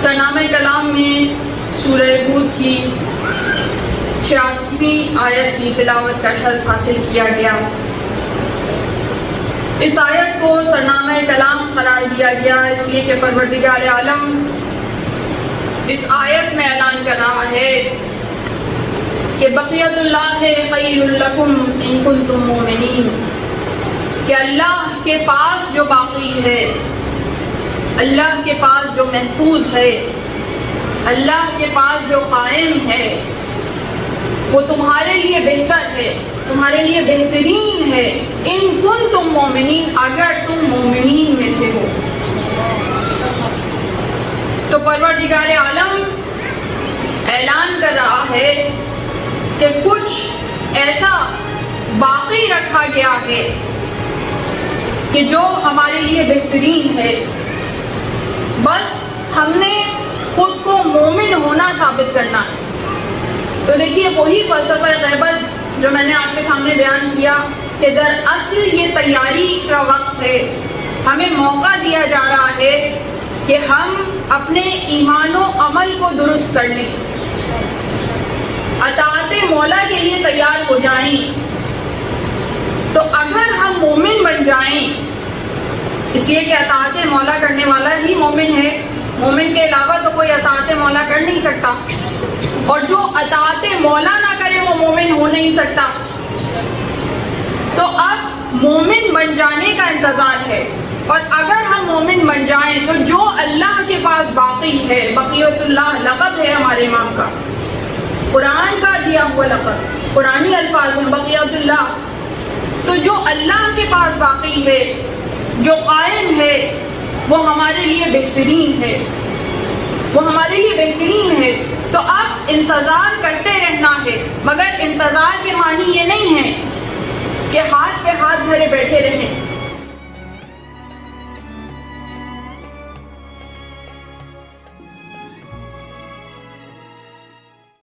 سرنامہ کلام میں سورہ ہود کی 86ویں آیت کی تلاوت کا شرف حاصل کیا گیا۔ اس آیت کو سرنامہ کلام قرار دیا گیا اس لیے کہ پروردگار عالم اس آیت میں اعلان کر رہا ہے کہ بقیت اللہ خیر لکم ان کنتم مومنین، کہ اللہ کے پاس جو باقی ہے، اللہ کے پاس جو محفوظ ہے، اللہ کے پاس جو قائم ہے، وہ تمہارے لیے بہتر ہے، تمہارے لیے بہترین ہے، ان کنتم مومنین، اگر تم مومنین میں سے ہو۔ تو پروردگار عالم اعلان کر رہا ہے کہ کچھ ایسا باقی رکھا گیا ہے کہ جو ہمارے لیے بہترین ہے، بس ہم نے خود کو مومن ہونا ثابت کرنا ہے۔ تو دیکھیے وہی فلسفہ غیبت جو میں نے آپ کے سامنے بیان کیا کہ دراصل یہ تیاری کا وقت ہے، ہمیں موقع دیا جا رہا ہے کہ ہم اپنے ایمان و عمل کو درست کر لیں، اطاعت مولا کے لیے تیار ہو جائیں۔ تو اگر ہم مومن بن جائیں، اس لیے کہ اطاعت مولا کرنے والا ہی مومن ہے، مومن کے علاوہ تو کوئی اطاعت مولا کر نہیں سکتا، اور جو اطاعت مولا نہ کرے وہ مومن ہو نہیں سکتا۔ تو اب مومن بن جانے کا انتظار ہے، اور اگر ہم مومن بن جائیں تو جو اللہ کے پاس باقی ہے، بقیت اللہ لقب ہے ہمارے امام کا، قرآن کا دیا ہوا لقب، قرآنی الفاظ ہیں بقیت اللہ۔ تو جو اللہ کے پاس باقی ہے، جو قائم ہے، وہ ہمارے لیے بہترین ہے، وہ ہمارے لیے بہترین ہے۔ تو اب انتظار کرتے رہنا ہے، مگر انتظار کے معنی یہ نہیں ہے کہ ہاتھ پہ ہاتھ دھرے بیٹھے رہیں،